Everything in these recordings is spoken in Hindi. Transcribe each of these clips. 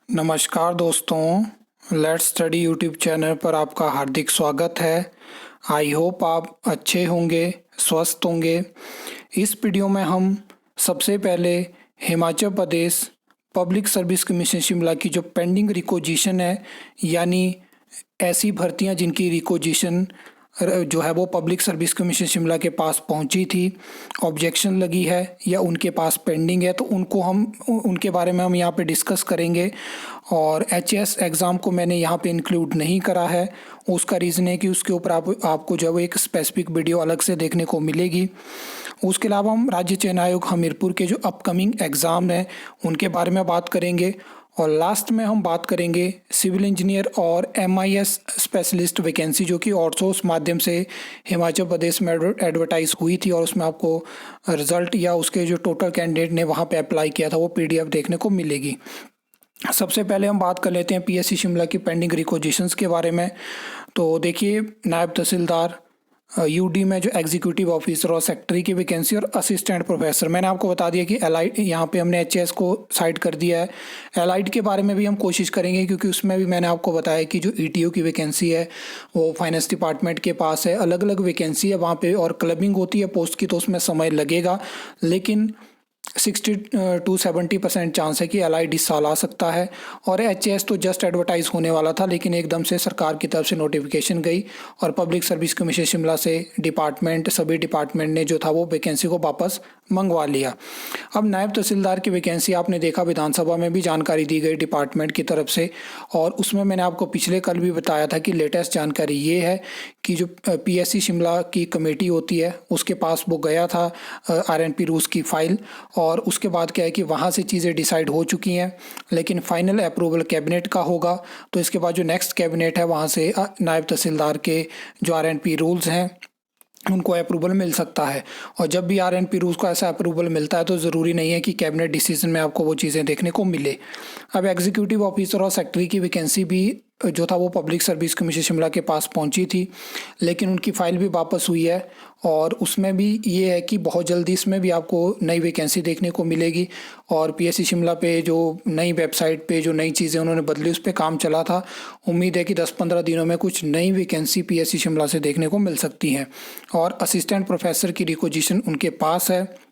नमस्कार दोस्तों, लेट्स स्टडी यूट्यूब चैनल पर आपका हार्दिक स्वागत है। आई होप आप अच्छे होंगे, स्वस्थ होंगे। इस वीडियो में हम सबसे पहले Himachal Pradesh public service commission Shimla की जो पेंडिंग रिक्वेजिशन है, यानी ऐसी भर्तियां जिनकी रिक्वेजिशन जो है वो पब्लिक सर्विस कमीशन शिमला के पास पहुंची थी, ऑब्जेक्शन लगी है या उनके पास पेंडिंग है, तो उनके बारे में हम यहाँ पे डिस्कस करेंगे। और एचएस एग्ज़ाम को मैंने यहाँ पे इंक्लूड नहीं करा है। उसका रीज़न है कि उसके ऊपर आपको जो एक स्पेसिफिक वीडियो अलग से देखने को मिलेगी। उसके अलावा हम राज्य चयन आयोग हमीरपुर के जो अपकमिंग एग्ज़ाम हैं उनके बारे में बात करेंगे। और लास्ट में हम बात करेंगे सिविल इंजीनियर और एमआईएस स्पेशलिस्ट वैकेंसी, जो कि आउटसोर्स माध्यम से हिमाचल प्रदेश में एडवर्टाइज हुई थी और उसमें आपको रिजल्ट या उसके जो टोटल कैंडिडेट ने वहाँ पे अप्लाई किया था वो पीडीएफ देखने को मिलेगी। सबसे पहले हम बात कर लेते हैं पीएससी शिमला की पेंडिंग रिक्वेजिशंस के बारे में। तो देखिए, नायब तहसीलदार यूडी में जो एग्जीक्यूटिव ऑफिसर और सेक्रेटरी की वैकेंसी और असिस्टेंट प्रोफेसर, मैंने आपको बता दिया कि एलाइड यहाँ पे हमने एचएस को साइड कर दिया है। एलाइड के बारे में भी हम कोशिश करेंगे, क्योंकि उसमें भी मैंने आपको बताया कि जो ईटीओ की वैकेंसी है वो फाइनेंस डिपार्टमेंट के पास है। अलग अलग वैकेंसी है वहाँ पे और क्लबिंग होती है पोस्ट की, तो उसमें समय लगेगा, लेकिन 60 to 70% चांस है कि एलाइड इस साल आ सकता है। और एचएस तो जस्ट एडवर्टाइज होने वाला था, लेकिन एकदम से सरकार की तरफ से नोटिफिकेशन गई और पब्लिक सर्विस कमीशन शिमला से सभी डिपार्टमेंट ने जो था वो वैकेंसी को वापस मंगवा लिया। अब नायब तहसीलदार की वैकेंसी आपने देखा, विधानसभा में भी जानकारी दी गई डिपार्टमेंट की तरफ से, और उसमें मैंने आपको पिछले कल भी बताया था कि लेटेस्ट जानकारी ये है कि जो पीएससी शिमला की कमेटी होती है उसके पास वो गया था आरएनपी रूल्स की फाइल, और उसके बाद क्या है कि वहाँ से चीज़ें डिसाइड हो चुकी हैं, लेकिन फाइनल अप्रूवल कैबिनेट का होगा। तो इसके बाद जो नेक्स्ट कैबिनेट है वहाँ से नायब तहसीलदार के जो आरएनपी रूल्स हैं उनको अप्रूवल मिल सकता है। और जब भी आरएनपी रूल्स को ऐसा अप्रूवल मिलता है तो ज़रूरी नहीं है कि कैबिनेट डिसीजन में आपको वो चीज़ें देखने को मिले। अब एग्जीक्यूटिव ऑफिसर और सेक्रेटरी की वैकेंसी भी जो था वो पब्लिक सर्विस कमीशन शिमला के पास पहुंची थी, लेकिन उनकी फ़ाइल भी वापस हुई है, और उसमें भी ये है कि बहुत जल्दी इसमें भी आपको नई वैकेंसी देखने को मिलेगी। और पीएससी शिमला पे जो नई वेबसाइट पे जो नई चीज़ें उन्होंने बदली उस पर काम चला था। उम्मीद है कि 10-15 दिनों में कुछ नई वैकेंसी पीएससी शिमला से देखने को मिल सकती हैं। और असिस्टेंट प्रोफेसर की रिक्वेजिशन उनके पास है।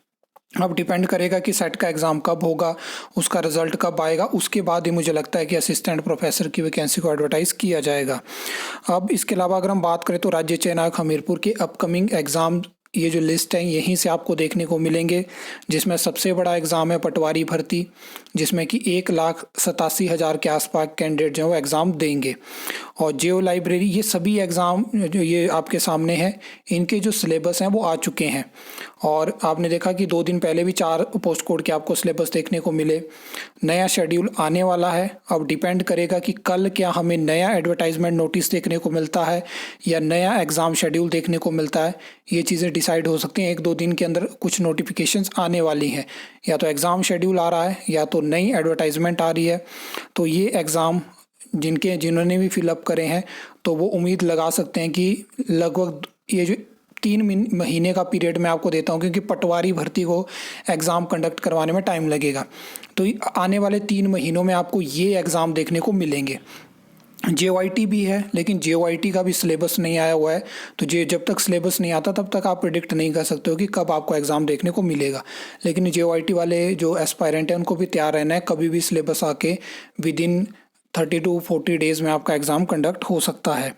अब डिपेंड करेगा कि सेट का एग्ज़ाम कब होगा, उसका रिजल्ट कब आएगा, उसके बाद ही मुझे लगता है कि असिस्टेंट प्रोफेसर की वैकेंसी को एडवर्टाइज़ किया जाएगा। अब इसके अलावा अगर हम बात करें तो राज्य चयन आयोग हमीरपुर के अपकमिंग एग्ज़ाम, ये जो लिस्ट है यहीं से आपको देखने को मिलेंगे, जिसमें सबसे बड़ा एग्ज़ाम है पटवारी भर्ती, जिसमें कि 1,87,000 के आसपास कैंडिडेट जो है वो एग्ज़ाम देंगे। और जियो लाइब्रेरी, ये सभी एग्ज़ाम जो ये आपके सामने हैं, इनके जो सिलेबस हैं वो आ चुके हैं। और आपने देखा कि 2 दिन पहले भी 4 पोस्ट कोड के आपको सिलेबस देखने को मिले। नया शेड्यूल आने वाला है। अब डिपेंड करेगा कि कल क्या हमें नया एडवर्टाइजमेंट नोटिस देखने को मिलता है या नया एग्ज़ाम शेड्यूल देखने को मिलता है। ये चीज़ें डिसाइड हो सकती हैं। 1-2 दिन के अंदर कुछ नोटिफिकेशंस आने वाली हैं, या तो एग्ज़ाम शेड्यूल आ रहा है या तो नई एडवर्टाइजमेंट आ रही है। तो ये एग्ज़ाम जिन्होंने भी फिलअप करे हैं तो वो उम्मीद लगा सकते हैं कि लगभग ये जो 3 महीने का पीरियड मैं आपको देता हूँ, क्योंकि पटवारी भर्ती को एग्ज़ाम कंडक्ट करवाने में टाइम लगेगा, तो आने वाले 3 महीनों में आपको ये एग्ज़ाम देखने को मिलेंगे। जेओआईटी भी है, लेकिन जेओआईटी का भी सिलेबस नहीं आया हुआ है, तो जब तक सिलेबस नहीं आता तब तक आप प्रिडिक्ट नहीं कर सकते हो कि कब आपको एग्ज़ाम देखने को मिलेगा। लेकिन जेओआईटी वाले जो एस्पायरेंट हैं उनको भी तैयार रहना है, कभी भी सिलेबस आके विदिन 30 to 40 डेज़ में आपका एग्ज़ाम कंडक्ट हो सकता है।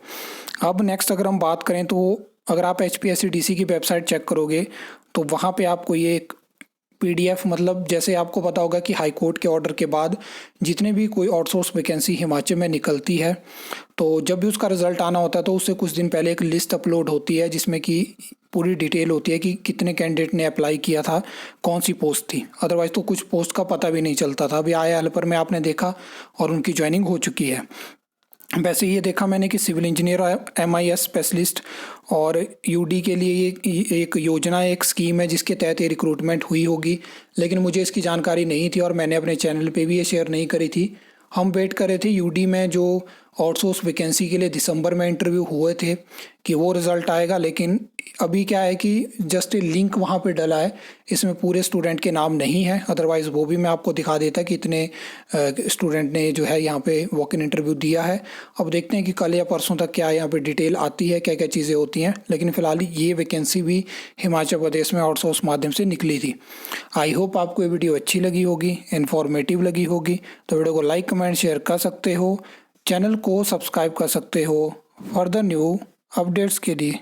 अब नेक्स्ट अगर हम बात करें तो अगर आप HPSC-DC की वेबसाइट चेक करोगे तो वहाँ पे आपको ये एक पीडीएफ, मतलब जैसे आपको पता होगा कि हाई कोर्ट के ऑर्डर के बाद जितने भी कोई आउटसोर्स वैकेंसी हिमाचल में निकलती है, तो जब भी उसका रिजल्ट आना होता है तो उससे कुछ दिन पहले एक लिस्ट अपलोड होती है, जिसमें कि पूरी डिटेल होती है कि कितने कैंडिडेट ने अप्लाई किया था, कौन सी पोस्ट थी। अदरवाइज़ तो कुछ पोस्ट का पता भी नहीं चलता था। अभी आया हेल्पर में आपने देखा और उनकी ज्वाइनिंग हो चुकी है। वैसे ये देखा मैंने कि सिविल इंजीनियर और एमआईएस स्पेशलिस्ट और यूडी के लिए ये एक योजना, एक स्कीम है जिसके तहत ये रिक्रूटमेंट हुई होगी, लेकिन मुझे इसकी जानकारी नहीं थी और मैंने अपने चैनल पे भी ये शेयर नहीं करी थी। हम वेट कर रहे थे यूडी में जो आउटसोर्स वैकेंसी के लिए दिसंबर में इंटरव्यू हुए थे कि वो रिज़ल्ट आएगा, लेकिन अभी क्या है कि जस्ट लिंक वहाँ पे डला है, इसमें पूरे स्टूडेंट के नाम नहीं है। अदरवाइज़ वो भी मैं आपको दिखा देता कि इतने स्टूडेंट ने जो है यहाँ पे वॉक इन इंटरव्यू दिया है। अब देखते हैं कि कल या परसों तक क्या यहाँ पे डिटेल आती है, क्या क्या चीज़ें होती हैं। लेकिन फ़िलहाल ये वैकेंसी भी हिमाचल प्रदेश में आउटसोर्स माध्यम से निकली थी। आई होप आपको ये वीडियो अच्छी लगी होगी, इन्फॉर्मेटिव लगी होगी। तो वीडियो को लाइक कमेंट शेयर कर सकते हो, चैनल को सब्सक्राइब कर सकते हो फर्दर न्यू अपडेट्स के लिए।